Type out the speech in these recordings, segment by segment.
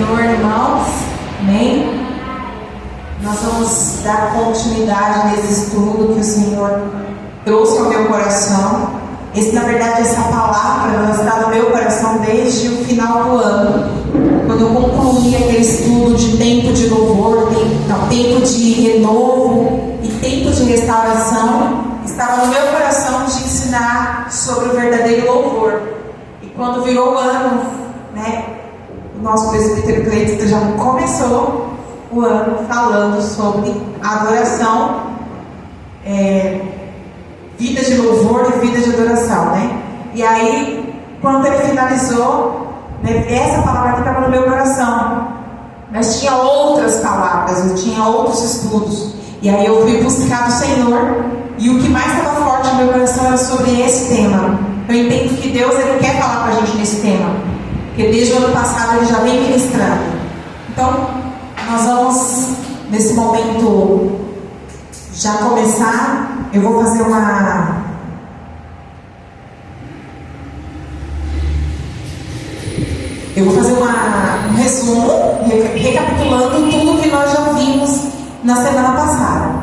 Senhor, irmãos. Amém? Nós vamos dar continuidade nesse estudo que o Senhor trouxe ao meu coração. Na verdade, essa palavra ela está no meu coração desde o final do ano, quando eu concluí aquele estudo de tempo de louvor, tempo de renovo e tempo de restauração. Estava no meu coração de ensinar sobre o verdadeiro louvor. E quando virou o ano, o nosso presbítero Cleiton já começou o ano falando sobre adoração, vida de louvor e vida de adoração, E aí, quando ele finalizou, essa palavra que estava no meu coração, mas tinha outras palavras, eu tinha outros estudos, e aí eu fui buscar do Senhor, e o que mais estava forte no meu coração era sobre esse tema. Eu entendo que Deus ele quer falar para a gente nesse tema, porque desde o ano passado ele já vem ministrando. Então, nós vamos, nesse momento, já começar. Eu vou fazer um resumo, recapitulando tudo que nós já vimos na semana passada.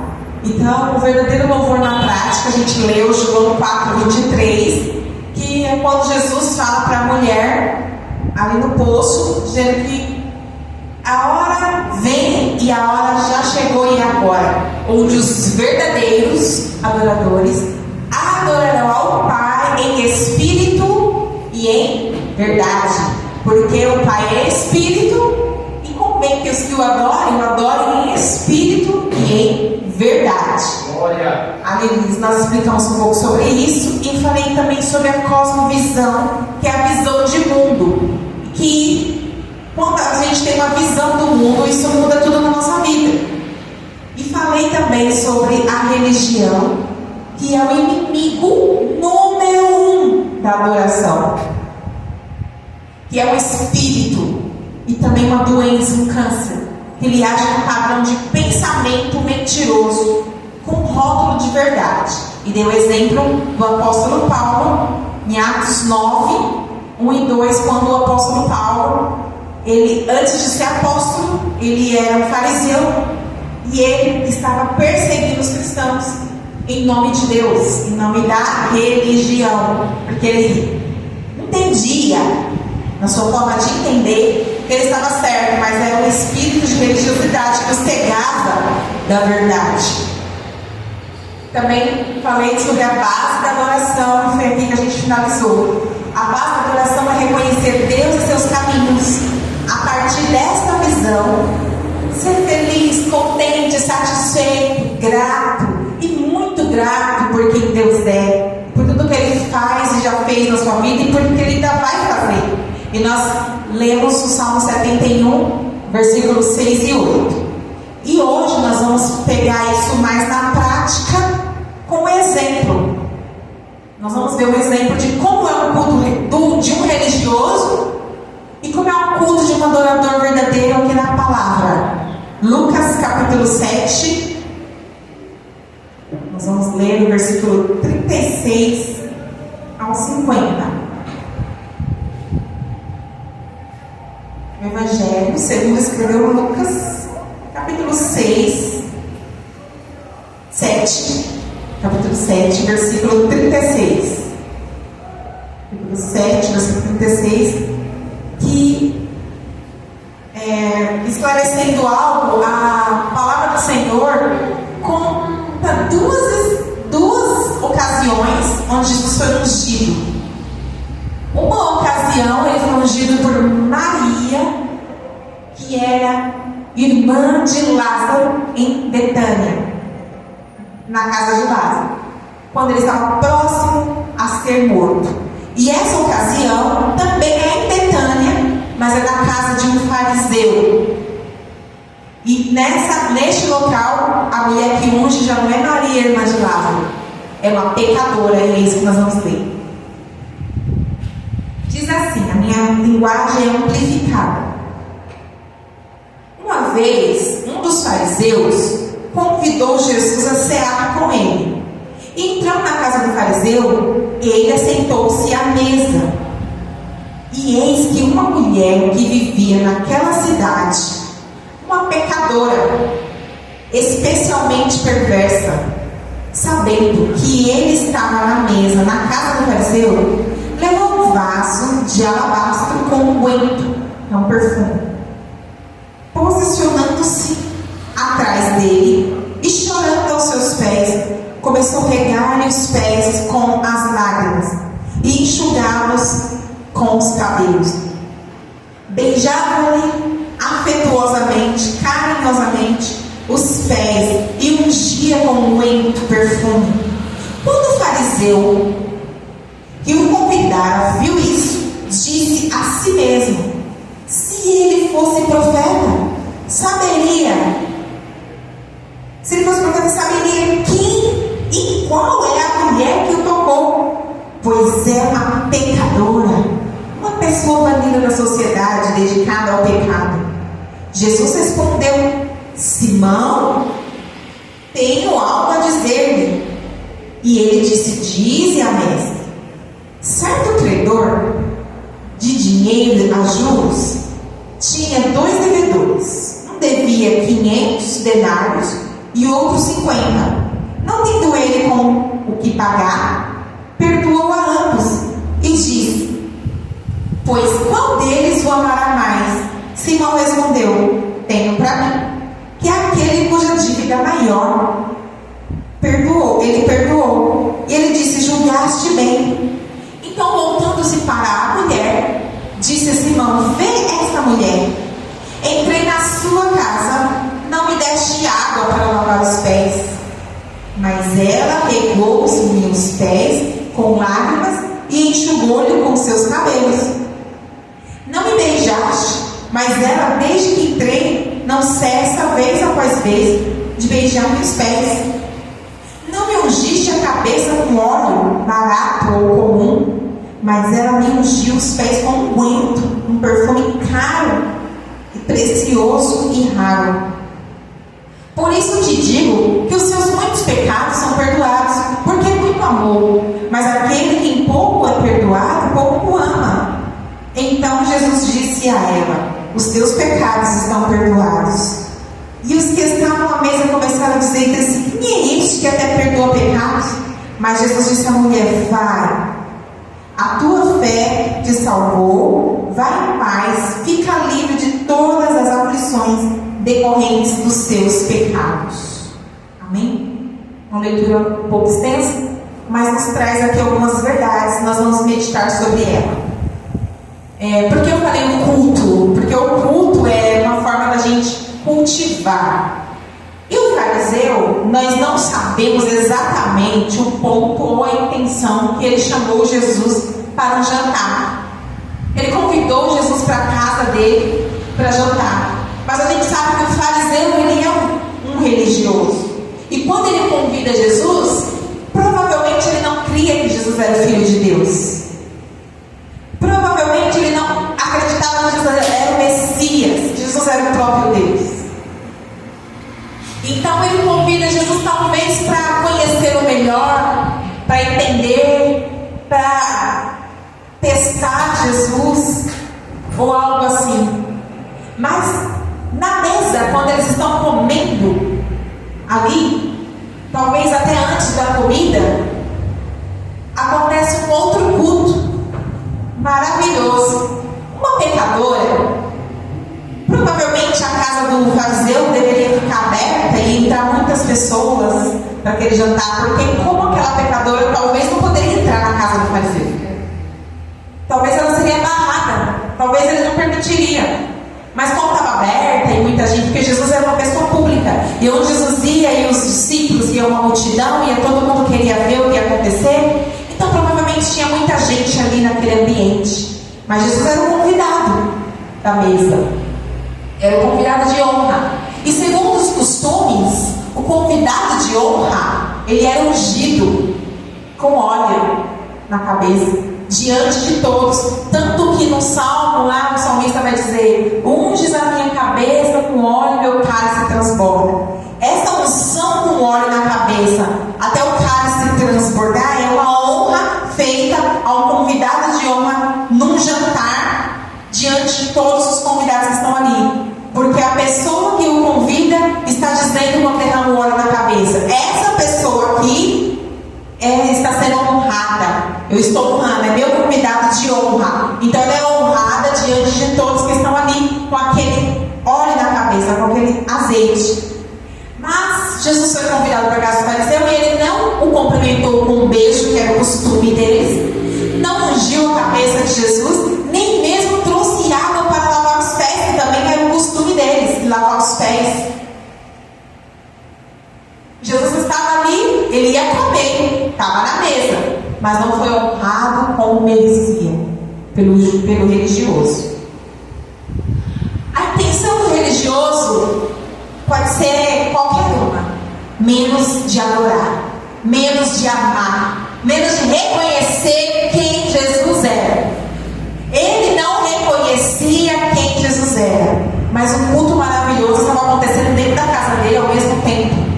Então, o verdadeiro louvor na prática, a gente leu João 4:23, que é quando Jesus fala para a mulher ali no poço, dizendo que a hora vem e a hora já chegou e agora, onde os verdadeiros adoradores adorarão ao Pai em espírito e em verdade, porque o Pai é espírito e convém que os que o adorem em espírito e em verdade. Glória. Aleluia. Nós explicamos um pouco sobre isso e falei também sobre a cosmovisão, que é a visão de mundo, que quando a gente tem uma visão do mundo, isso muda tudo na nossa vida. E falei também sobre a religião, que é o inimigo número 1 da adoração, que é o espírito e também uma doença, um câncer, que ele age com um padrão de pensamento mentiroso, com rótulo de verdade. E deu o exemplo do apóstolo Paulo, em Atos 9:1 e 2, quando o apóstolo Paulo, ele, antes de ser apóstolo, ele era um fariseu e ele estava perseguindo os cristãos em nome de Deus, em nome da religião, porque ele entendia, na sua forma de entender, que ele estava certo, mas era um espírito de religiosidade que os cegava da verdade. Também falei sobre a base da adoração, foi aqui que a gente finalizou. A base da adoração é reconhecer Deus e seus caminhos. A partir desta visão, ser feliz, contente, satisfeito, grato e muito grato por quem Deus é, por tudo que Ele faz e já fez na sua vida e por tudo que Ele ainda vai fazer. E nós lemos o Salmo 71, versículos 6 e 8. E hoje nós vamos pegar isso mais na prática com um exemplo. Nós vamos ver um exemplo de como é um culto de um religioso e como é um culto de um adorador verdadeiro aqui na palavra. Lucas capítulo 7. Nós vamos ler o versículo 36 ao 50. O Evangelho segundo escreveu Lucas, capítulo 6, 7. Capítulo 7, versículo 36. Capítulo 7, versículo 36. Que, esclarecendo algo, a palavra do Senhor conta duas ocasiões onde Jesus foi ungido. Uma ocasião ele foi ungido por Maria, que era irmã de Lázaro em Betânia, na casa de Lázaro, quando ele estava próximo a ser morto. E essa ocasião também é em Betânia, mas é na casa de um fariseu. E neste local, a mulher que unge já não é Maria, irmã de Lázaro, é uma pecadora, é isso que nós vamos ler. Diz assim, a minha linguagem é amplificada. Uma vez, um dos fariseus convidou Jesus a cear com ele. Entrando na casa do fariseu, ele assentou-se à mesa. E eis que uma mulher que vivia naquela cidade cidade, uma pecadora, especialmente perversa, sabendo que ele estava na mesa, na casa do fariseu, levou um vaso de alabastro com unguento, um perfume, posicionando-se atrás dele e chorando aos seus pés, começou a regar-lhe os pés com as lágrimas e enxugá-los com os cabelos. Beijava-lhe afetuosamente, carinhosamente os pés e ungia com unguento, perfume. Quando o fariseu que o convidara viu isso, disse a si mesmo: se ele fosse profeta, saberia quem e qual é a mulher que o tocou, pois é uma pecadora, uma pessoa banida da sociedade, dedicada ao pecado. Jesus respondeu: Simão, tenho algo a dizer-lhe. E ele disse: dize a mestre. Certo credor de dinheiro a juros tinha 2 devedores. Um devia 500 denários e outro 50. Não tendo ele com o que pagar, perdoou a ambos e disse: pois qual deles o amará mais? Simão respondeu: tenho para mim que aquele cuja dívida maior ele perdoou. E ele disse: julgaste bem. Então, voltando-se para a mulher, disse a Simão: vê esta mulher, entrei na sua casa, não me deste água para lavar os pés, mas ela regou os meus pés com lágrimas e enxugou-lhe com seus cabelos. Não me beijaste, mas ela, desde que entrei, não cessa vez após vez de beijar-me os pés. Não me ungiste a cabeça com óleo barato ou comum, mas ela me ungiu os pés com unguento, um perfume caro e precioso e raro. Por isso te digo que os seus muitos pecados são perdoados, porque muito amou, mas aquele que em pouco é perdoado, pouco ama. Então Jesus disse a ela: os teus pecados estão perdoados. E os que estavam à mesa começaram a dizer entre si: quem é este que até perdoa pecados? Mas Jesus disse à mulher: vai, a tua fé te salvou, vai em paz, fica livre de todas as aflições decorrentes dos seus pecados. Amém? Uma leitura um pouco extensa, mas nos traz aqui algumas verdades, nós vamos meditar sobre ela. Por que eu falei o culto? Porque o culto é uma forma da gente cultivar. E o fariseu, nós não sabemos exatamente o ponto ou a intenção que ele chamou Jesus para um jantar. Ele convidou Jesus para a casa dele para jantar. Mas a gente sabe que o fariseu, ele é um religioso. E quando ele convida Jesus, provavelmente ele não cria que Jesus era o Filho de Deus. Provavelmente ele não acreditava que Jesus era o Messias, que Jesus era o próprio Deus. Então ele convida Jesus talvez para conhecê-lo melhor, para entender, para testar Jesus ou algo assim. Mas na mesa, quando eles estão comendo ali, talvez até antes da comida, acontece um outro culto maravilhoso. Uma pecadora, provavelmente a casa do fariseu deveria ficar aberta e entrar muitas pessoas para aquele jantar, porque como aquela pecadora talvez não poderia entrar na casa do fariseu, talvez ela seria barrada, talvez ele não permitiria. Mas como estava aberta e muita gente, porque Jesus era uma pessoa pública, e onde Jesus ia e os discípulos, ia uma multidão, e todo mundo queria ver o que ia acontecer, então provavelmente tinha muita gente ali naquele ambiente. Mas Jesus era o convidado da mesa, era o convidado de honra. E segundo os costumes, o convidado de honra, ele era ungido com óleo na cabeça, diante de todos. Tanto que no Salmo lá, o salmista vai dizer: unges a minha cabeça com óleo, meu cálice transborda. Essa unção com óleo na cabeça, até o cálice transbordar, é uma honra feita a um convidado de honra num jantar, diante de todos os convidados que estão ali. azeite. Mas Jesus foi convidado para a casa do fariseu e ele não o cumprimentou com um beijo, que era o costume deles, não ungiu a cabeça de Jesus, nem mesmo trouxe água para lavar os pés, que também era o costume deles, lavar os pés. Jesus estava ali, ele ia comer, estava na mesa, mas não foi honrado como merecia pelo religioso. A intenção do religioso pode ser qualquer uma, menos de adorar, menos de amar, menos de reconhecer quem Jesus era. Ele não reconhecia quem Jesus era, mas um culto maravilhoso estava acontecendo dentro da casa dele ao mesmo tempo.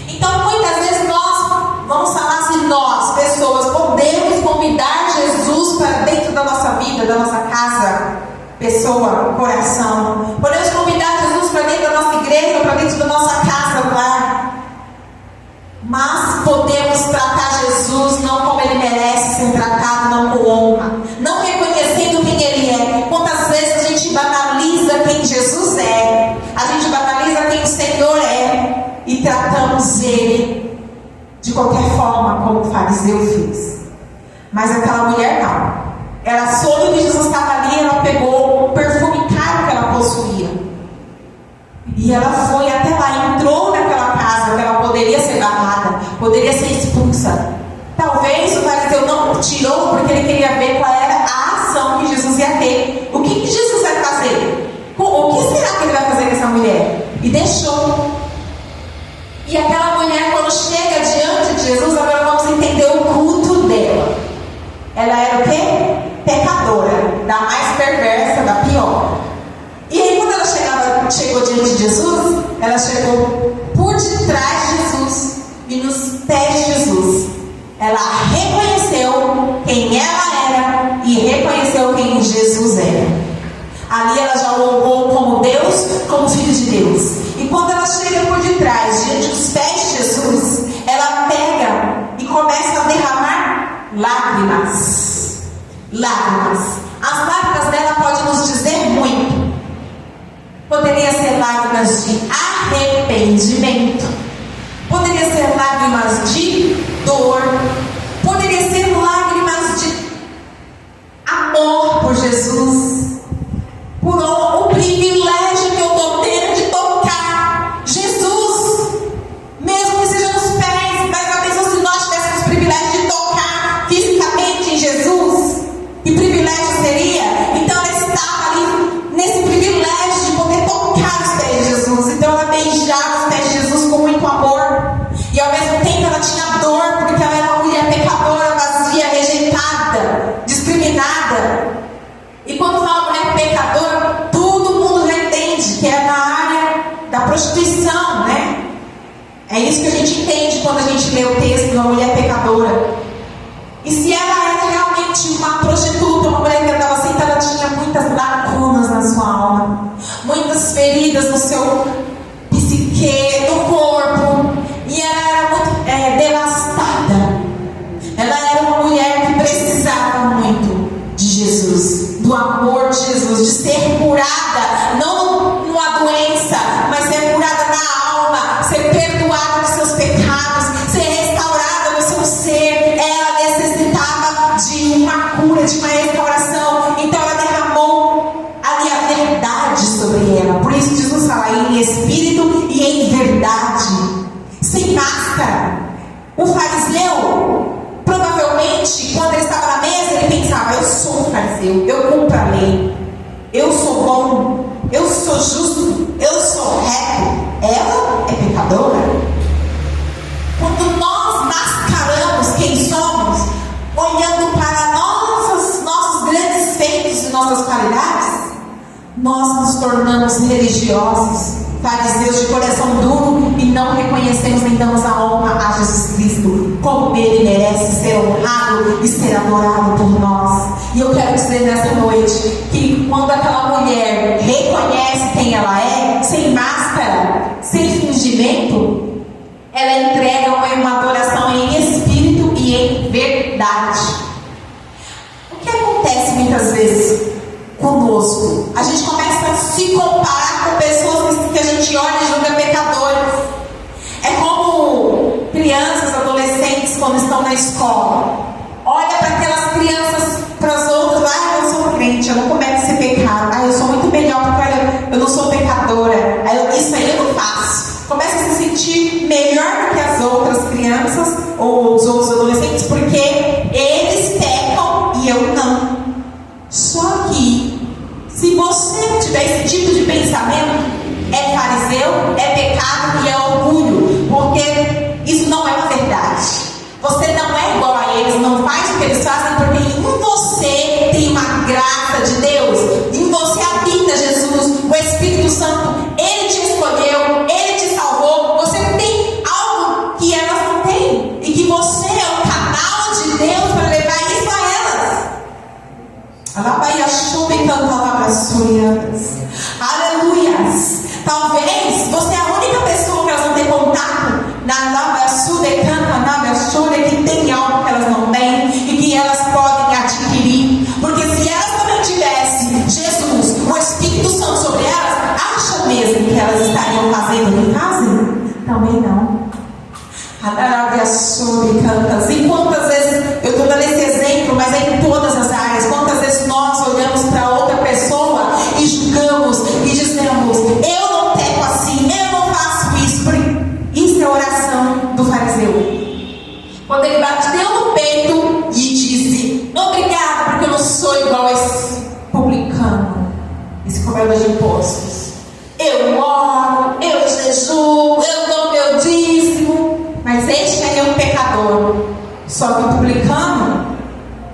Então muitas vezes nós vamos falar assim, nós, pessoas, podemos convidar Jesus para dentro da nossa vida, da nossa casa, pessoa, coração. Podemos convidar Jesus para dentro da nossa igreja, para dentro da nossa casa, lar. Mas podemos tratar Jesus não como ele merece ser tratado, não com honra, não reconhecendo quem ele é. Quantas vezes a gente banaliza quem Jesus é, a gente banaliza quem o Senhor é, e tratamos ele de qualquer forma, como o fariseu fez. Mas aquela mulher não. Ela soube que Jesus estava ali, ela pegou o perfume caro que ela possuía. E ela foi até lá, entrou naquela casa, que ela poderia ser barrada, poderia ser expulsa. Talvez o fariseu não tirou porque ele queria ver qual era a ação que Jesus ia ter. O que Jesus vai fazer? O que será que ele vai fazer com essa mulher? E deixou. E aquela mulher, quando chega diante de Jesus, agora vamos entender o culto dela. Ela era o quê? Pecadora, da mais perversa, da pior. E aí quando ela chegou diante de Jesus, ela chegou por detrás de Jesus e nos pés de Jesus. Ela reconheceu quem ela era e reconheceu quem Jesus era. Ali ela já o honrou como Deus, como Filho de Deus. E quando ela chega por detrás, diante dos pés de Jesus, ela pega e começa a derramar lágrimas. Lágrimas. As lágrimas dela podem nos dizer muito. Poderia ser lágrimas de arrependimento, poderia ser lágrimas de dor, poderia ser lágrimas de amor por Jesus, por o privilégio que eu estou tendo de tocar Jesus, mesmo que seja nos pés. Mas a pessoa, se nós tivéssemos o privilégio de tocar fisicamente em Jesus, que privilégio seria? Então ela estava ali nesse privilégio de poder tocar os pés de Jesus. Então ela beijava os pés de Jesus com muito amor, e ao mesmo tempo ela tinha dor, porque ela era uma mulher pecadora, vazia, rejeitada, discriminada. E quando fala mulher pecadora, todo mundo já entende que é na área da prostituição, né? É isso que a gente entende quando a gente lê o texto de uma mulher pecadora. E se ela era realmente uma prostituta, uma mulher que andava assim, ela tinha muitas lacunas na sua alma, muitas feridas no seu psique, no corpo, e ela era muito devastada. Ela era uma mulher que precisava muito de Jesus, do amor de Jesus, de ser curada, não numa doença, mas ser curada na alma, ser perdoada dos seus pecados, ser restaurada no seu ser. Ela necessitava de uma cura, de uma restauração. Então ela derramou ali a verdade sobre ela. Por isso Jesus fala em espírito e em verdade, sem máscara. O fariseu, provavelmente, quando ele estava na mesa, ele pensava: eu sou um fariseu, eu cumpro a lei, eu sou bom, eu sou justo, eu sou reto. Ela é pecadora. Quando nós mascaramos quem somos, olhando para nossos grandes feitos e nossas qualidades, nós nos tornamos religiosos, fariseus de coração duro, e não reconhecemos nem damos a honra a Jesus Cristo, como ele merece ser honrado e ser adorado por nós. E eu quero dizer nessa noite que quando aquela mulher reconhece quem ela é, sem máscara, sem fingimento, ela entrega uma adoração em espírito e em verdade. O que acontece muitas vezes conosco? A gente começa a se comparar com pessoas que a gente olha e julga estão na escola, olha para aquelas crianças, para as outras, eu sou crente, eu não cometo esse pecado, eu sou muito melhor porque olha, eu não sou pecadora, isso aí eu não faço. Começa a se sentir melhor do que as outras crianças ou os outros adolescentes, porque eles pecam e eu não. Só que, se você tiver esse tipo de pensamento, é fariseu, é pecado e é orgulho, porque isso não é uma verdade. Você não é igual a eles, não faz o que eles fazem, porque em você tem uma graça de Deus, em você habita Jesus, o Espírito Santo, Ele te escolheu, Ele te salvou, você tem algo que elas não têm, e que você é o canal de Deus para levar isso a elas. Aleluias. Talvez você é a única pessoa que elas vão ter contato que tem algo que elas não têm e que elas podem adquirir. Porque se elas também tivessem Jesus, o Espírito Santo sobre elas, acha mesmo que elas estariam fazendo o que fazem? Também não. E quantas vezes, eu estou dando esse exemplo, mas é em todas as áreas, quantas vezes nós olhamos para outra pessoa e julgamos e dizemos, eu não peco assim, eu não faço isso. Isso é a oração do fariseu. Quando ele bateu no peito e disse, obrigado, porque eu não sou igual a esse publicano, esse cobrador de impostos. Eu oro, eu jejuo, eu dou meu dízimo. Mas este é um pecador. Só que o publicano,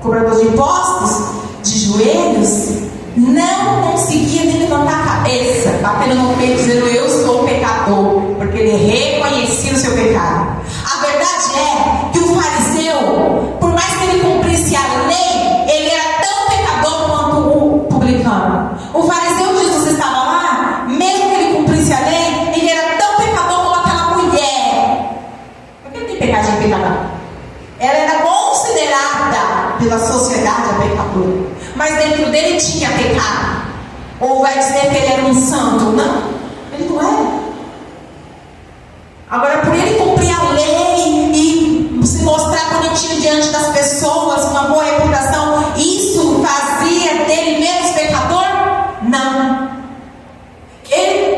cobrador de impostos, de joelhos, não conseguia nem levantar a cabeça, batendo no peito, dizendo, eu sou pecador, porque ele reconhecia o seu pecado. A verdade é que o fariseu, por mais que ele cumprisse a lei, ele era tão pecador quanto o publicano. O fariseu, Jesus estava lá, mesmo que ele cumprisse a lei, ele era tão pecador como aquela mulher. Por que ele tem pecadinho e pecador? Ela era considerada pela sociedade a pecadora, mas dentro dele tinha pecado. Ou vai dizer que ele era um santo? Não, ele não era. Agora, por ele cumprir a lei e se mostrar bonitinho diante das pessoas, uma boa reputação, isso fazia dele menos pecador? Não.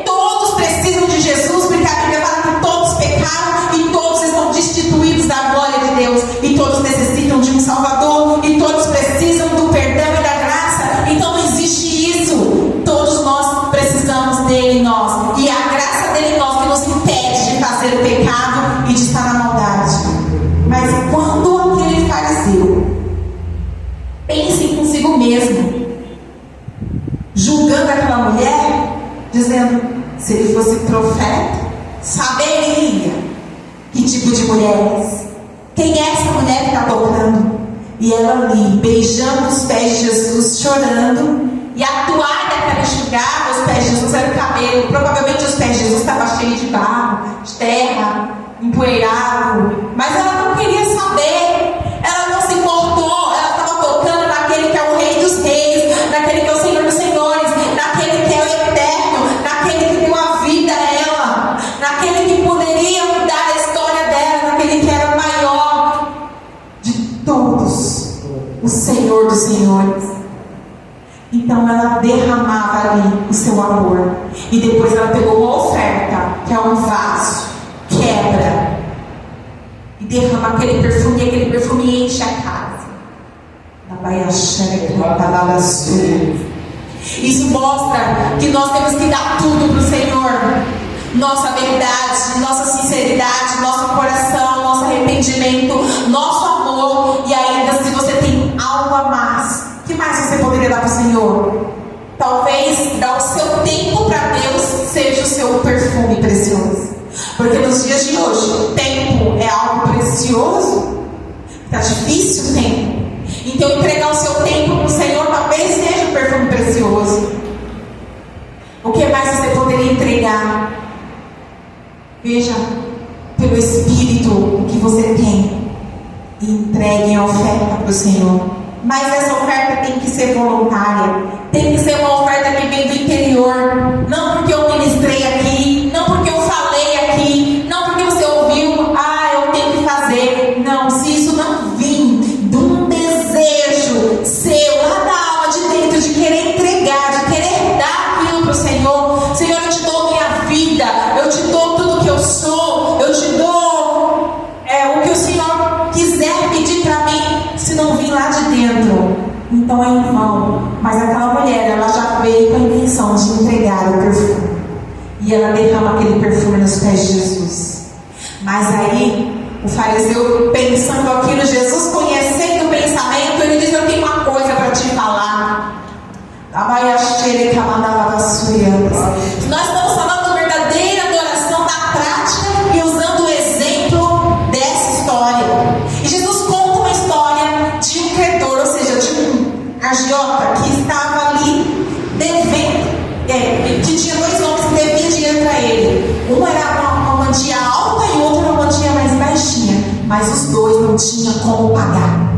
Todos precisam de Jesus, porque a Bíblia fala que todos pecaram e todos estão destituídos da glória de Deus, e todos necessitam de um Salvador, e todos precisam do perdão e da graça. Então não existe isso. Todos nós precisamos dele em nós, e a graça dele em nós que nos impede de fazer o pecado e de estar na maldade. Mas quando aquele fariseu, pense consigo mesmo, julgando aquela mulher, dizendo, se ele fosse profeta, saberia que tipo de mulher é essa. Quem é essa mulher que está tocando? E ela ali, beijando os pés de Jesus, chorando, e a toalha que ela enxugava os pés de Jesus era o cabelo. Provavelmente os pés de Jesus estavam cheios de barro, de terra, empoeirado, mas ela não queria saber, ela não se importou, ela estava tocando naquele que é o Rei dos Reis, naquele que é o Senhor dos Senhores, naquele que é o Eterno, naquele que deu a vida a ela, naquele que poderia mudar a história dela, naquele que era o maior de todos, o Senhor dos Senhores. Então ela derramava ali o seu amor, e depois ela pegou uma oferta, que é um vaso, quebra e derrama aquele perfume, e aquele perfume enche a casa. Isso mostra que nós temos que dar tudo para o Senhor, nossa verdade, nossa sinceridade, nosso coração, nosso arrependimento, nosso amor. E ainda, se você tem algo a mais, o que mais você poderia dar para o Senhor? Talvez dar o seu tempo para Deus seja o seu perfume precioso. Porque nos dias de hoje, o tempo é algo precioso. Está difícil o tempo. Então entregar o seu tempo para o Senhor talvez seja um perfume precioso. O que mais você poderia entregar? Veja, pelo Espírito, o que você tem, e entregue a oferta para o Senhor. Mas essa oferta tem que ser voluntária, tem que ser uma oferta que vem do interior. Não porque eu ministrei aqui, não porque eu falei aqui, não porque você ouviu, eu tenho que fazer. Não, se isso e ela derrama aquele perfume nos pés de Jesus. Mas aí o fariseu, pensando aquilo, Jesus conhecendo o pensamento, ele diz: eu tenho uma coisa para te falar. Nós estamos falando da verdadeira adoração na prática e usando o exemplo dessa história. E Jesus conta uma história de um credor, ou seja, de um agiota que estava ali devendo, que tinha dois homens que deviam dinheiro para ele. Um era uma quantia alta e o outro era uma quantia mais baixinha, mas os dois não tinham como pagar.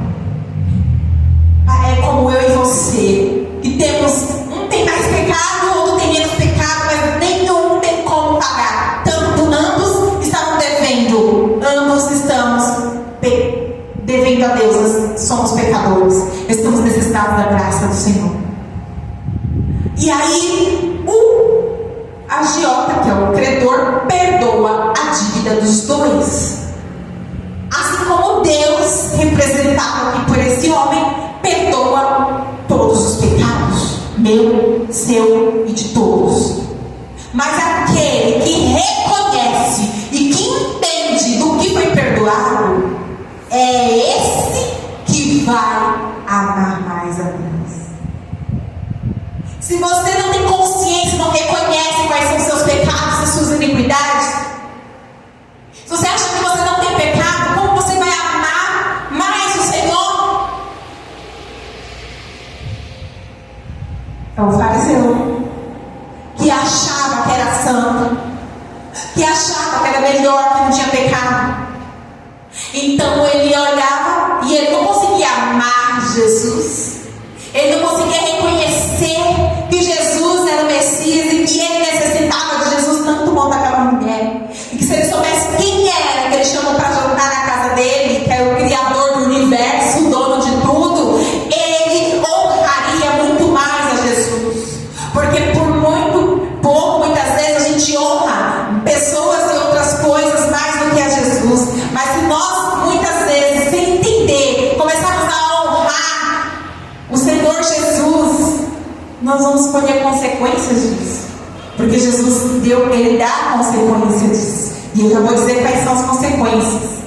É como eu e você, que temos, um tem mais pecado, o outro tem menos pecado, mas nenhum tem como pagar. Ambos estavam devendo, ambos estamos devendo a Deus, nós somos pecadores, estamos necessitados da graça do Senhor. E aí o agiota, que é o credor, perdoa a dívida dos dois, assim como Deus, representado aqui por esse homem, perdoa todos os pecados, meu, seu e de todos. Mas aquele que reconhece e que entende do que foi perdoado, é esse que vai amar mais a Deus. Se você não tem consciência, não reconhece quais são os seus pecados, as suas iniquidades, se você acha que você não tem pecado, como você vai amar mais o Senhor? É o fariseu que achava que era santo, que achava que era melhor, que não tinha pecado. Então ele olhava e ele não conseguia amar Jesus, ele não conseguia reconhecer que Jesus era o Messias e que ele necessitava de Jesus tanto quanto aquela mulher. E que se ele soubesse quem era que ele chamou para jantar na casa dele, que é o Criador do universo, o dono de tudo, ele honraria muito mais a Jesus. Porque por muito pouco, muitas vezes a gente honra pessoas e outras coisas mais do que a Jesus. Mas se nós, muitas vezes, sem entender, começarmos a honrar o Senhor Jesus, nós vamos colher consequências disso. Porque Jesus ele dá consequências disso. E eu já vou dizer quais são as consequências.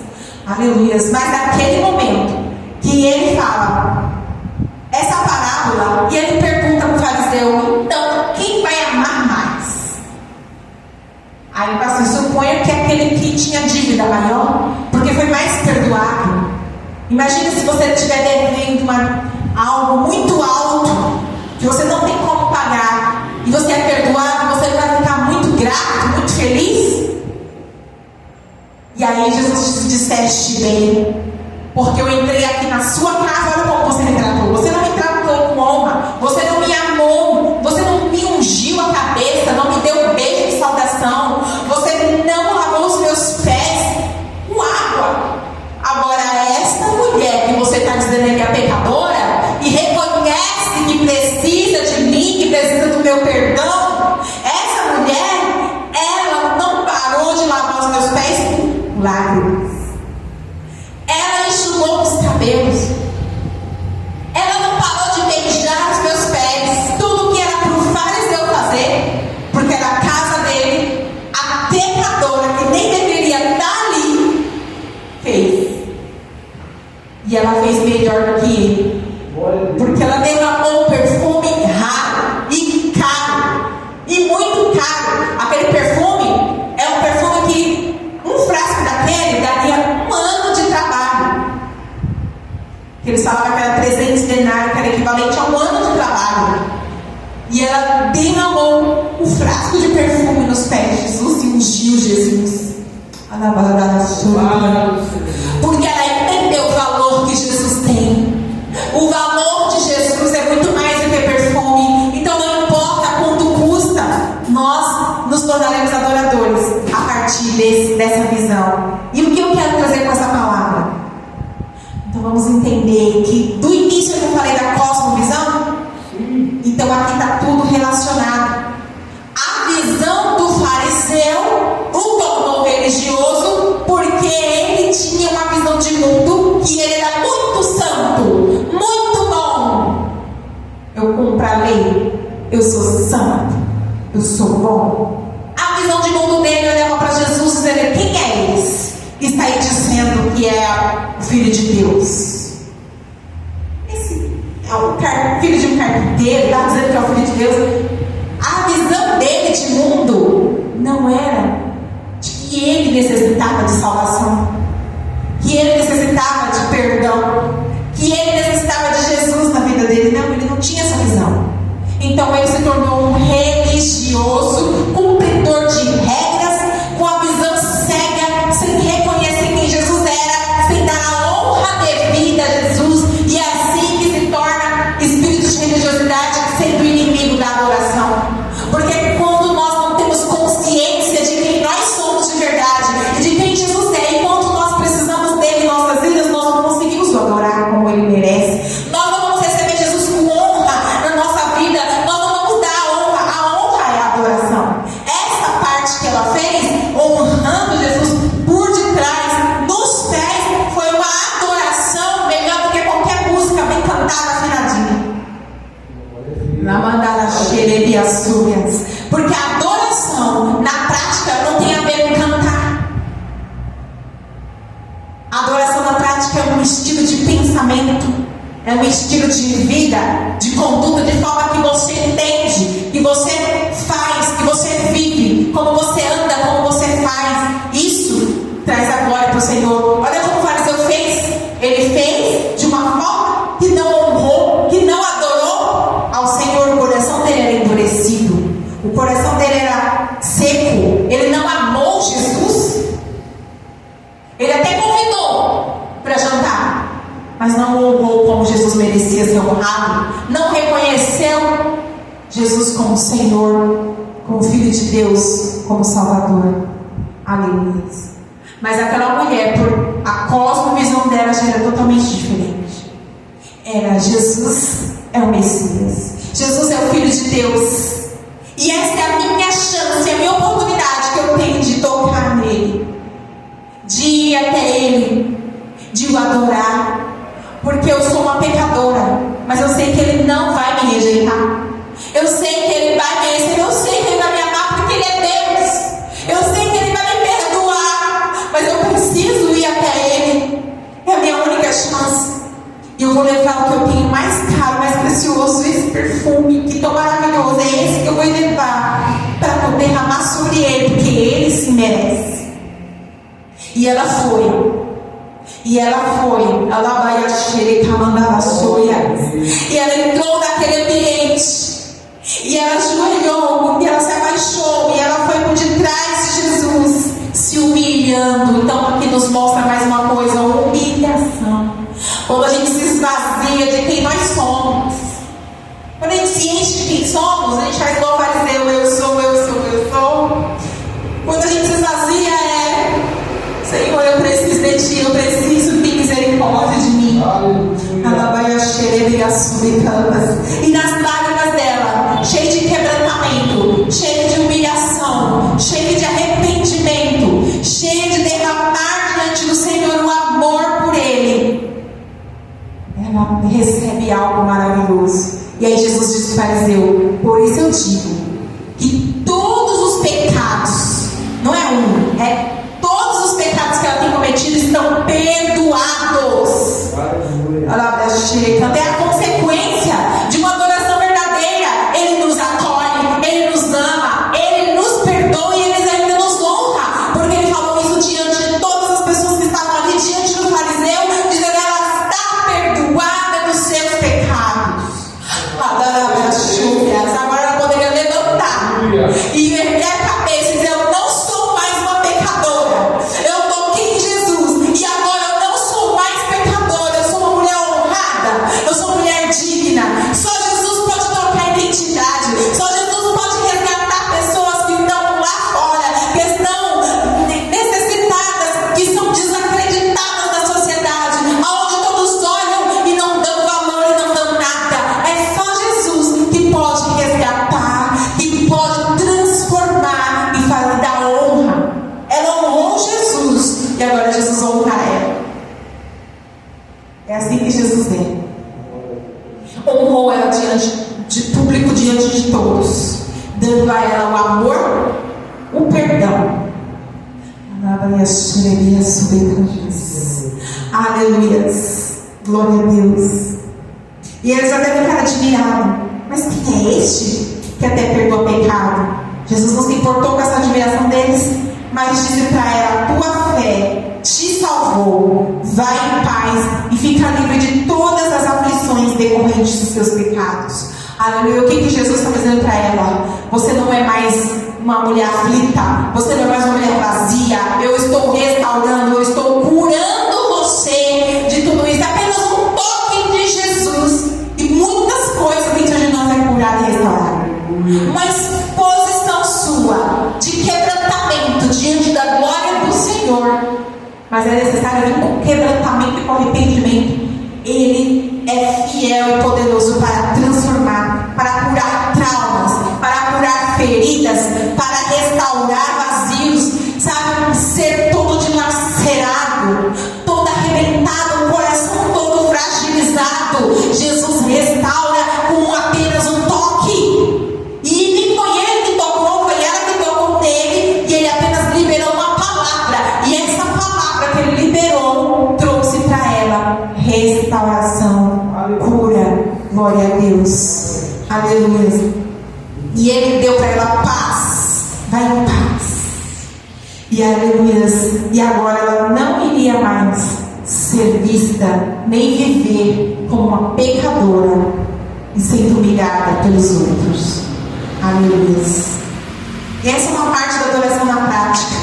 Aleluias. Mas naquele momento que ele fala essa parábola, e ele pergunta para o fariseu: então, quem vai amar mais? Aí o pastor suponha que é aquele que tinha dívida maior, porque foi mais perdoado. Imagina se você estiver devendo algo muito alto, que você não tem como pagar, e você é perdoado, você vai ficar muito grato, muito feliz. E aí Jesus disseste bem, porque eu entrei aqui na sua casa, olha como você me tratou. Você não me tratou com honra, você não me amou, você não me ungiu a cabeça, não me deu um beijo de saudação, você não lavou os meus pés com água. Agora esta mulher que você está dizendo que é pecadora e reconhece que precisa de mim, que precisa do meu perdão, essa mulher, ela não parou de lavar os meus pés com lágrimas. Ela enxugou os cabelos. Ela não parou de beijar os meus pés. Tudo que era para o fariseu fazer, porque era a casa dele, a pecadora que nem deveria estar ali, fez. E ela fez melhor do que ele, porque ela derramou um perfume raro e caro, e muito caro. Aquele perfume é um perfume que um frasco daquele daria um ano de trabalho. Eles falavam que era 300 denários, que era equivalente a um ano de trabalho. E ela derramou um frasco de perfume nos pés de Jesus e ungiu Jesus. Porque ela entendeu o valor que Jesus tem. O valor de Jesus é muito mais do que perfume. Então não importa quanto custa, nós nos tornaremos adoradores a partir dessa visão. E o que eu quero trazer com essa palavra? Então vamos entender que do início que eu falei da cosmovisão, então aqui está tudo relacionado. A visão do fariseu o tornou religioso porque ele tinha uma visão de mundo que ele era muito santo, muito bom. Eu cumpro a lei, eu sou santo, eu sou bom. A visão de mundo dele olhava para Jesus e dizia: quem é esse que está aí dizendo que é o Filho de Deus? Esse é um filho de um carpinteiro, está dizendo que é o Filho de Deus. A visão dele de mundo não era de que ele necessitava de salvação, que ele necessitava de perdão, que ele necessitava de Jesus na vida dele. Não, ele não tinha essa visão. Então ele se tornou um religioso, cumpridor de regras, com a visão cega, sem reconhecer quem Jesus era, sem dar a honra devida a Jesus, e é assim que se torna espírito de religiosidade, sendo inimigo da adoração. Porque quando nós não temos consciência de quem nós somos de verdade e de quem Jesus é, e quanto nós precisamos dele em nossas vidas, nós não conseguimos o adorar como ele merece. Nós não vamos receber Jesus com honra na nossa vida, nós não vamos dar a honra é a adoração. Essa parte que ela fez, honrando Jesus por detrás, nos pés, foi uma adoração melhor do que qualquer música bem cantada, afinadinha. Na mandala xerebi assumias. Porque a adoração, na prática, não tem a ver com cantar. A adoração na prática é um estilo de pensamento, é um estilo de vida, de conduta, de forma que você entende, que você faz, que você vive, como você anda, como você faz. Isso traz a glória para o Senhor. Olha como o fariseu fez. Ele fez de uma forma que não honrou, que não adorou ao Senhor. O coração dele era endurecido, o coração dele era seco. Ele não amou Jesus. Ele até convidou para jantar, mas não honrou como Jesus merecia ser honrado. Não reconheceu Jesus como Senhor, como Filho de Deus, como Salvador. Aleluia. Mas aquela mulher, por a cosmovisão dela já era totalmente diferente. Era: Jesus é o Messias, Jesus é o Filho de Deus, e essa é a minha chance, a minha oportunidade que eu tenho de tocar nele, de ir até ele, de o adorar, porque eu sou uma pecadora, mas eu sei que ele não vai me rejeitar, eu sei que ele vai me receber, eu sei que ele vai me amar porque ele é Deus, eu sei que ele vai me perdoar, mas eu preciso ir até ele. É a minha única chance. E eu vou levar o que eu tenho mais caro, mais precioso, esse perfume que tão maravilhoso, é esse que eu vou levar para poder derramar sobre ele, porque ele se merece. E ela foi. E ela entrou naquele ambiente, e ela ajoelhou, e ela se abaixou, e ela foi por detrás de Jesus, se humilhando. Então aqui nos mostra mais uma coisa: humilhação. Quando a gente se esvazia de quem nós somos, quando a gente se enche de quem somos, a gente faz igual o fariseu: eu sou. Quando a gente se esvazia, Senhor, eu preciso de ti, eu preciso, tem misericórdia de mim. E nas lágrimas dela, cheio de quebrantamento, cheio de humilhação, cheio de arrependimento, cheio de derramar diante do Senhor o amor por ele, ela recebe algo maravilhoso. E aí Jesus diz para o fariseu: por isso eu digo que todos os pecados, não é um, é todos os pecados que ela tem cometido estão perdoados. É a consequência de uma adoração verdadeira. Ele nos acolhe, ele nos ama, ele nos perdoa, e ele ainda nos honra, porque ele falou isso diante de todas as pessoas que estavam ali, diante do fariseu, dizendo: ela está perdoada dos seus pecados. Agora ela poderia levantar e erguer a cabeça e dizer: eu não sou mais uma pecadora, eu toquei em Jesus, e agora eu não sou mais pecadora, eu sou uma mulher honrada, eu sou uma Aleluias. Glória a Deus. E eles até ficaram admirados. Mas quem é este que até perdoa pecado? Jesus não se importou com essa admiração deles, mas disse para ela: a tua fé te salvou, vai em paz e fica livre de todas as aflições decorrentes dos seus pecados. Aleluia. O que Jesus está dizendo para ela? Você não é mais uma mulher aflita, você não é mais uma mulher vazia. Eu estou restaurando, eu estou curando você de tudo isso. Apenas um toque de Jesus e muitas coisas dentro de nós é curada e restaurada. Mas posição sua de quebrantamento diante da glória do Senhor. Mas é necessário vir com quebrantamento e com arrependimento. Ele é fiel e poderoso para transformar, para curar traumas, para curar feridas, para restaurar vazios, sabe? Ser todo dilacerado, todo arrebentado, o coração todo fragilizado. Jesus restaura com apenas um toque. E nem foi ele que tocou, foi ela que tocou nele, e ele apenas liberou uma palavra. E essa palavra que ele liberou trouxe para ela restauração, cura. Glória a Deus. Aleluia. E ele deu para ela paz. Vai em paz. E aleluia. E agora ela não iria mais ser vista nem viver como uma pecadora e sendo humilhada pelos outros. Aleluia. E essa é uma parte da adoração na prática.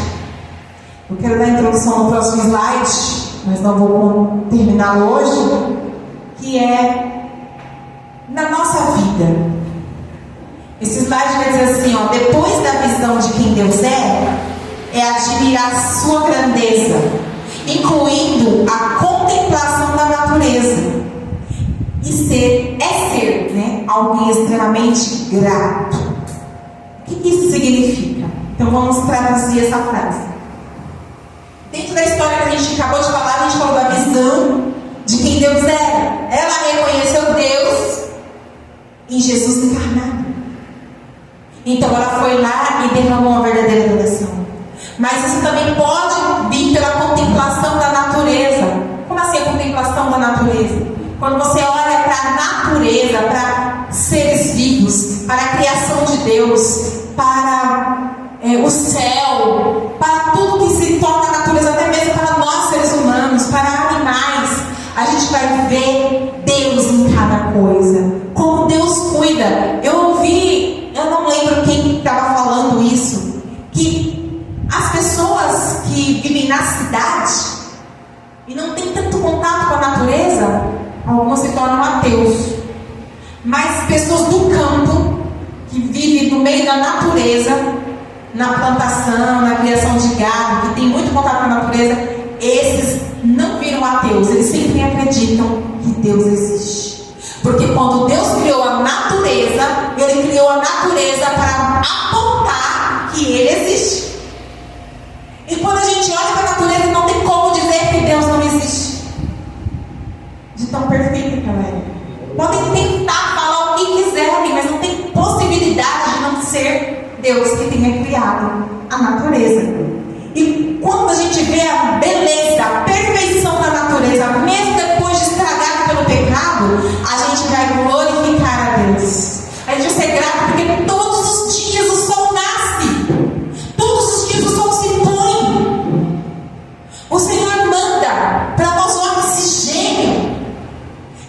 Eu quero dar a introdução no próximo slide, mas não vou terminar hoje, que é na nossa vida. Esse slide vai dizer assim, ó: depois da visão de quem Deus é admirar sua grandeza, incluindo a contemplação da natureza, e ser, né, alguém extremamente grato. O que isso significa? Então vamos traduzir essa frase. Dentro da história que a gente acabou de falar, a gente falou da visão de quem Deus era. Ela reconheceu Deus em Jesus encarnado. Então ela foi lá e derramou uma verdadeira adoração. Mas isso também pode vir pela contemplação da natureza. Como assim a contemplação da natureza? Quando você olha para a natureza, para seres vivos, para a criação de Deus, para o céu, para tudo que se torna a natureza, até mesmo para nós seres humanos, para animais, a gente vai ver Deus em cada coisa, como Deus cuida. Eu ouvi, eu não lembro quem estava falando isso, que as pessoas que vivem na cidade e não têm tanto contato com a natureza, algumas se tornam ateus, mas pessoas do campo que vivem no meio da natureza, na plantação, na criação de gado, que tem muito contato com a natureza, esses não viram ateus, eles sempre acreditam que Deus existe. Porque quando Deus criou a natureza, Ele criou a natureza para apontar que Ele existe. E quando a gente olha para a natureza, não tem como dizer que Deus não existe. De tão perfeita que ela é. Podem tentar falar o que quiserem, mas não tem possibilidade de não ser Deus que tenha criado a natureza. E quando a gente vê a beleza, a perfeição da natureza, mesmo depois de estragada pelo pecado, a gente vai glorificar a Deus. A gente vai ser grato porque todos os dias o sol nasce, todos os dias o sol se põe. O Senhor manda para nós o oxigênio.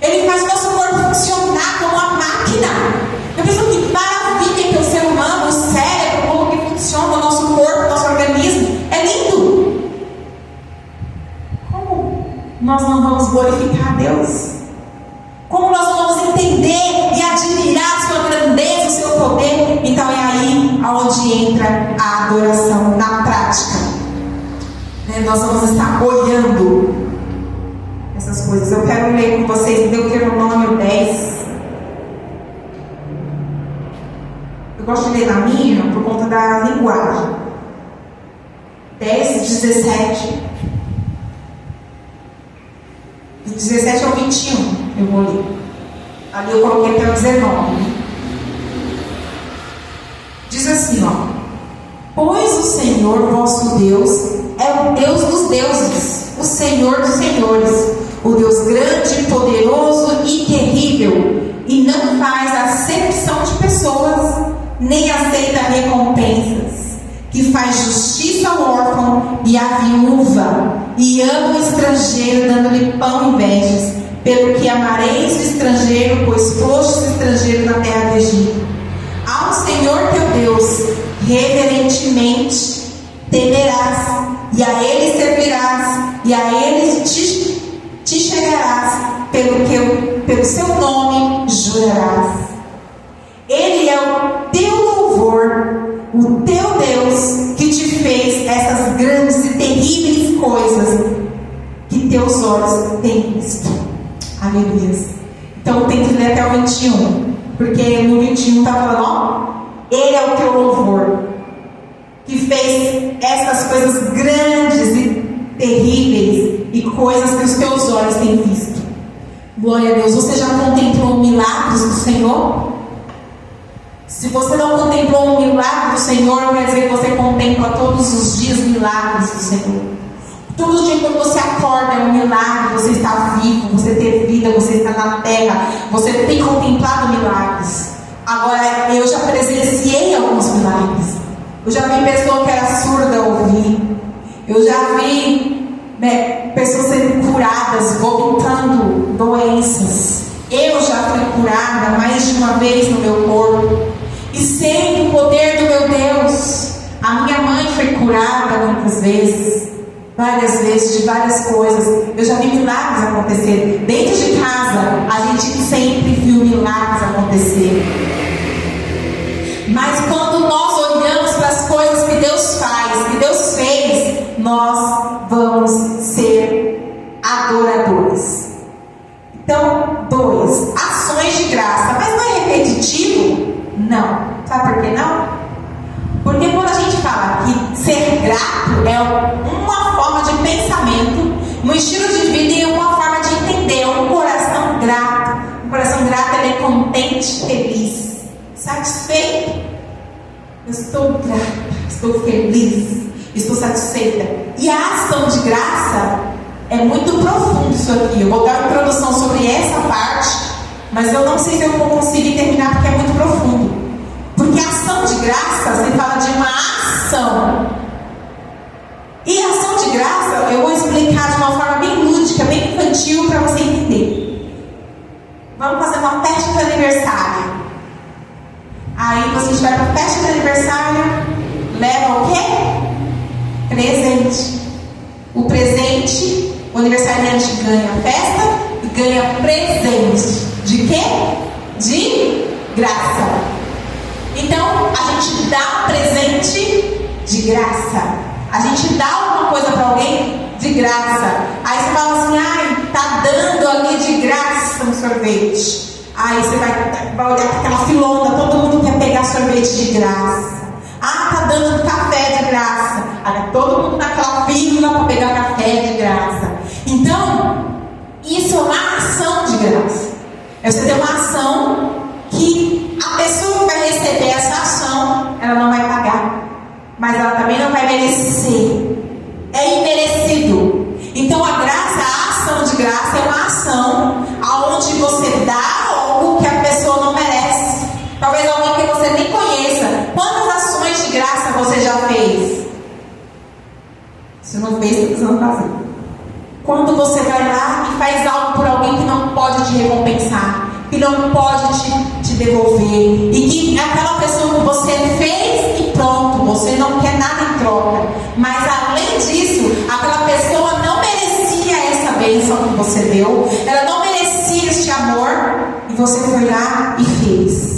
Ele faz nosso corpo funcionar como uma máquina. Eu penso que maravilha que o ser humano, o cérebro, como que funciona o nosso corpo, o nosso organismo. É lindo. Como nós não vamos glorificar a Deus? Como nós não vamos entender e admirar a sua grandeza, o seu poder? Então é aí onde entra a adoração na prática. Nós vamos estar olhando essas coisas. Eu quero ler com vocês Deuteronômio 10. Eu gosto de ler na minha por conta da linguagem. 10, 17. 17 ao 21 eu vou ler. Ali eu coloquei até o 19. Diz assim, ó: Pois o Senhor vosso Deus é o Deus dos deuses, o Senhor dos senhores, o Deus grande, poderoso e terrível, e não faz acepção de pessoas, nem aceita recompensas, que faz justiça ao órfão e à viúva, e ama o estrangeiro, dando-lhe pão e vestes, pelo que amareis o estrangeiro, pois fostes estrangeiro na terra do Egito. Ao Senhor teu Deus reverentemente temerás, e a Ele servirás, e a Ele te chegarás, pelo seu nome jurarás. Ele é o teu louvor, o teu Deus, que te fez essas grandes e terríveis coisas que teus olhos têm visto. Aleluia. Então tem que ler até o 21, porque no 21 está falando, ó, Ele é o teu louvor, que fez essas coisas grandes e terríveis e coisas que os teus olhos têm visto. Glória a Deus. Você já contemplou milagres do Senhor? Se você não contemplou um milagre do Senhor, quer dizer que você contempla todos os dias milagres do Senhor. Todo dia quando você acorda é um milagre, você está vivo, você tem vida, você está na terra, você tem contemplado milagres. Agora, eu já presenciei alguns milagres. Eu já vi pessoa que era surda ouvir. Eu já vi pessoas sendo curadas, vomitando doenças. Eu já fui curada mais de uma vez no meu corpo. E sei o poder do meu Deus. A minha mãe foi curada muitas vezes, várias vezes, de várias coisas. Eu já vi milagres acontecer. Dentro de casa, a gente sempre viu milagres acontecer. Mas quando nós olhamos para as coisas que Deus faz, que Deus fez, nós vamos ser adoradores. Então, 2, ações de graça. Mas não é repetitivo? Não. Sabe por que não? Porque quando a gente fala que ser grato é uma forma de pensamento, um estilo de vida e uma forma de entender, um coração grato. Um coração grato, ele é contente, feliz, satisfeito. Eu estou grata, estou feliz, estou satisfeita. E a ação de graça é muito profundo isso aqui. Eu vou dar uma introdução sobre essa parte, mas eu não sei se eu vou conseguir terminar porque é muito profundo. Porque a ação de graça, você fala de uma ação. E a ação de graça, eu vou explicar de uma forma bem lúdica, bem infantil, para você entender. Vamos fazer uma festa de aniversário. Aí você vai para a festa de aniversário, leva o quê? Presente. O presente, o aniversariante ganha festa e ganha presente. De quê? De graça. Então, a gente dá um presente de graça. A gente dá alguma coisa para alguém de graça. Aí você fala assim, ai, tá dando ali de graça um sorvete. Aí você vai olhar para aquela filona, todo mundo quer pegar sorvete de graça. Ah, tá dando café de graça. Aí todo mundo naquela fila para pegar café de graça. Então, isso é uma ação de graça. É você ter uma ação que a pessoa que vai receber essa ação, ela não vai pagar, mas ela também não vai merecer. É imerecido. Então a graça, a ação de graça é uma ação aonde você dá algo que a pessoa não merece. Talvez alguém que você nem conheça. Quantas ações de graça você já fez? Se não fez, está precisando fazer. Quando você vai lá e faz algo por alguém que não pode te recompensar, que não pode te devolver, e que aquela pessoa que você fez e pronto, você não quer nada em troca, mas além disso, aquela pessoa não merecia essa bênção que você deu, ela não merecia este amor, e você foi lá e fez.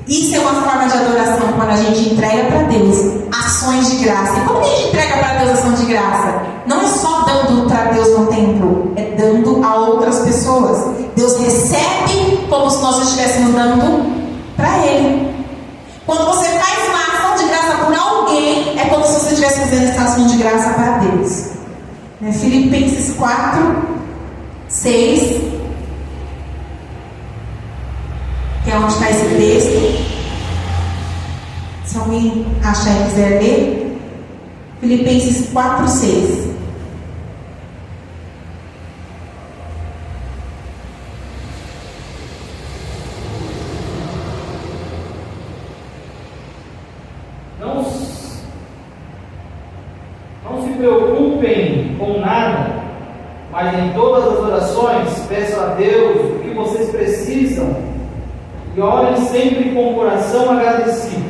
Isso é uma forma de adoração, quando a gente entrega para Deus ações de graça. E como a gente entrega para Deus ação de graça? Não é só dando para Deus no templo, é dando a outras pessoas. Deus recebe como se nós estivéssemos dando para Ele. Quando você faz uma ação de graça por alguém, é como se você estivesse fazendo essa ação de graça para Deus. Filipenses 4, 6, que é onde está esse texto. Se alguém achar e quiser ler. Filipenses 4:6. Não se preocupem com nada, mas em todas as orações peçam a Deus o que vocês precisam e orem sempre com o coração agradecido.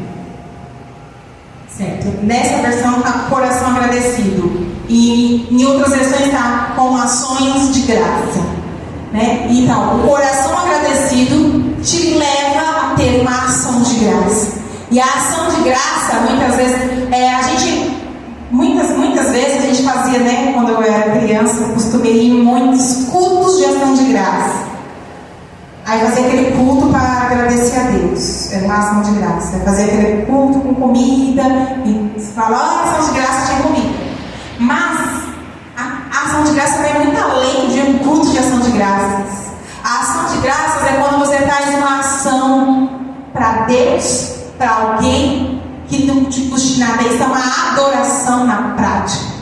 Certo. Nessa versão está coração agradecido. E em outras versões está com ações de graça. Né? Então, o coração agradecido te leva a ter uma ação de graça. E a ação de graça, muitas vezes, muitas vezes a gente fazia, né? Quando eu era criança, eu costumei ir em muitos cultos de ação de graça. Aí fazia aquele culto para agradecer a Deus. Era uma ação de graça. Fazia aquele culto com comida. E falava, ação de graça tinha comida. Mas a ação de graça vai muito além de um culto de ação de graças. A ação de graças é quando você faz uma ação para Deus, para alguém que não te custe nada. Isso é uma adoração na prática.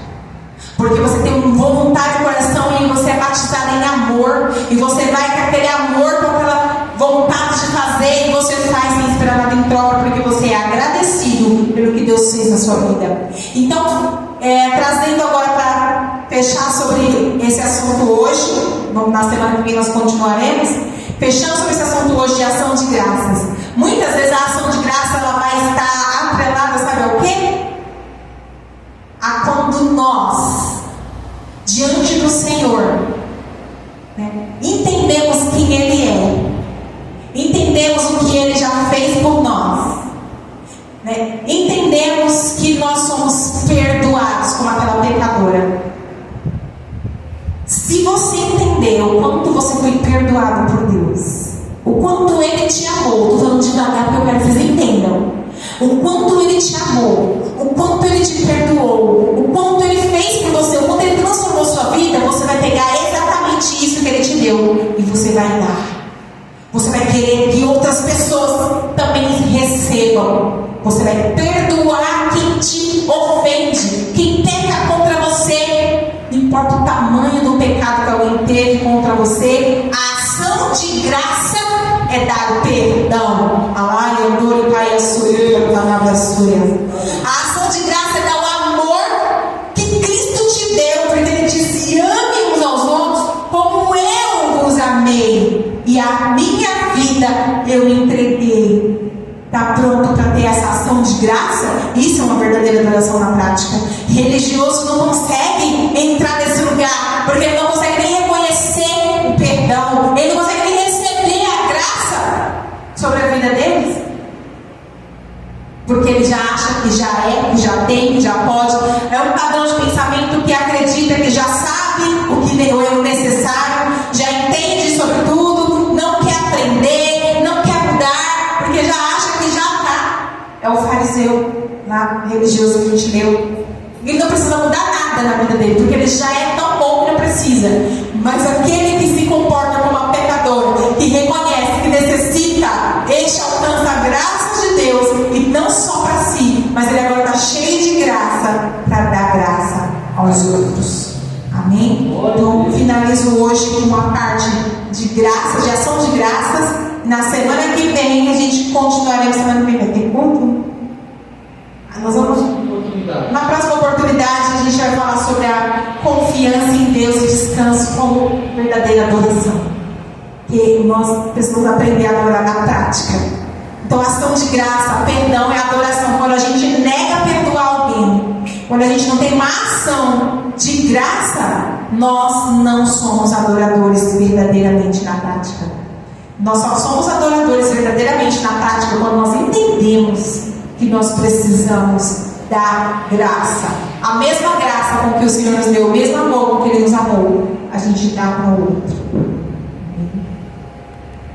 Porque você tem uma vontade de coração e você é batizado em amor. E você vai com aquele amor, com aquela vontade de fazer. E você faz sem esperar nada em troca, porque você é agradecido pelo que Deus fez na sua vida. Então, trazendo agora para fechar sobre esse assunto hoje. Na semana que vem nós continuaremos. Fechando sobre esse assunto hoje de ação de graças. Muitas vezes a ação de graça ela vai estar atrelada, sabe ao quê? A quando nós, diante do Senhor, né, entendemos quem Ele é, entendemos o que Ele já fez por nós, né, entendemos que nós somos perdoados como aquela pecadora. Se você entender o quanto você foi perdoado por Deus, o quanto Ele te amou, estou falando devagar porque eu quero que vocês entendam. O quanto Ele te amou, o quanto Ele te perdoou, o quanto Ele fez por você, o quanto Ele transformou sua vida, você vai pegar exatamente isso que Ele te deu e você vai dar. Você vai querer que outras pessoas também recebam. Você vai perdoar quem te ofende, quem peca contra você. Não importa o tamanho do pecado que alguém teve contra você, a ação de graça é dar o perdão. A ação de graça é dar o amor que Cristo te deu, porque Ele disse: ame uns aos outros como eu vos amei, e a minha vida eu entreguei. Está pronto para ter essa ação de graça? Isso é uma verdadeira adoração na prática. Religioso não consegue entrar nesse lugar, porque ele não consegue nem reconhecer o perdão, ele não consegue nem receber a graça sobre a vida deles, porque ele já acha que já é, que já tem, que já pode. É um padrão de pensamento que acredita que já sabe o que é o necessário, já entende sobre tudo, não quer aprender, não quer mudar, porque já acha que já está. É o fariseu lá, religioso que a gente leu. Ele não precisa mudar nada na vida dele, porque ele já é tão bom que não precisa. Mas aquele que se comporta como uma pecadora, que reconhece que necessita, este alcança a graça de Deus, e não só para si, mas ele agora está cheio de graça para dar graça aos outros. Amém? Então finalizo hoje com uma parte de graças, de ação de graças. Na semana que vem a gente continuaremos. Semana que vem vai ter culto? Nós vamos. Na próxima oportunidade a gente vai falar sobre a confiança em Deus e descanso como verdadeira adoração, que nós precisamos aprender a adorar na prática. Então ação de graça, perdão é adoração. Quando a gente nega perdoar alguém, quando a gente não tem uma ação de graça, nós não somos adoradores verdadeiramente na prática. Nós só somos adoradores verdadeiramente na prática quando nós entendemos que nós precisamos da graça. A mesma graça com que o Senhor nos deu, o mesmo amor com que Ele nos amou, a gente dá para o outro.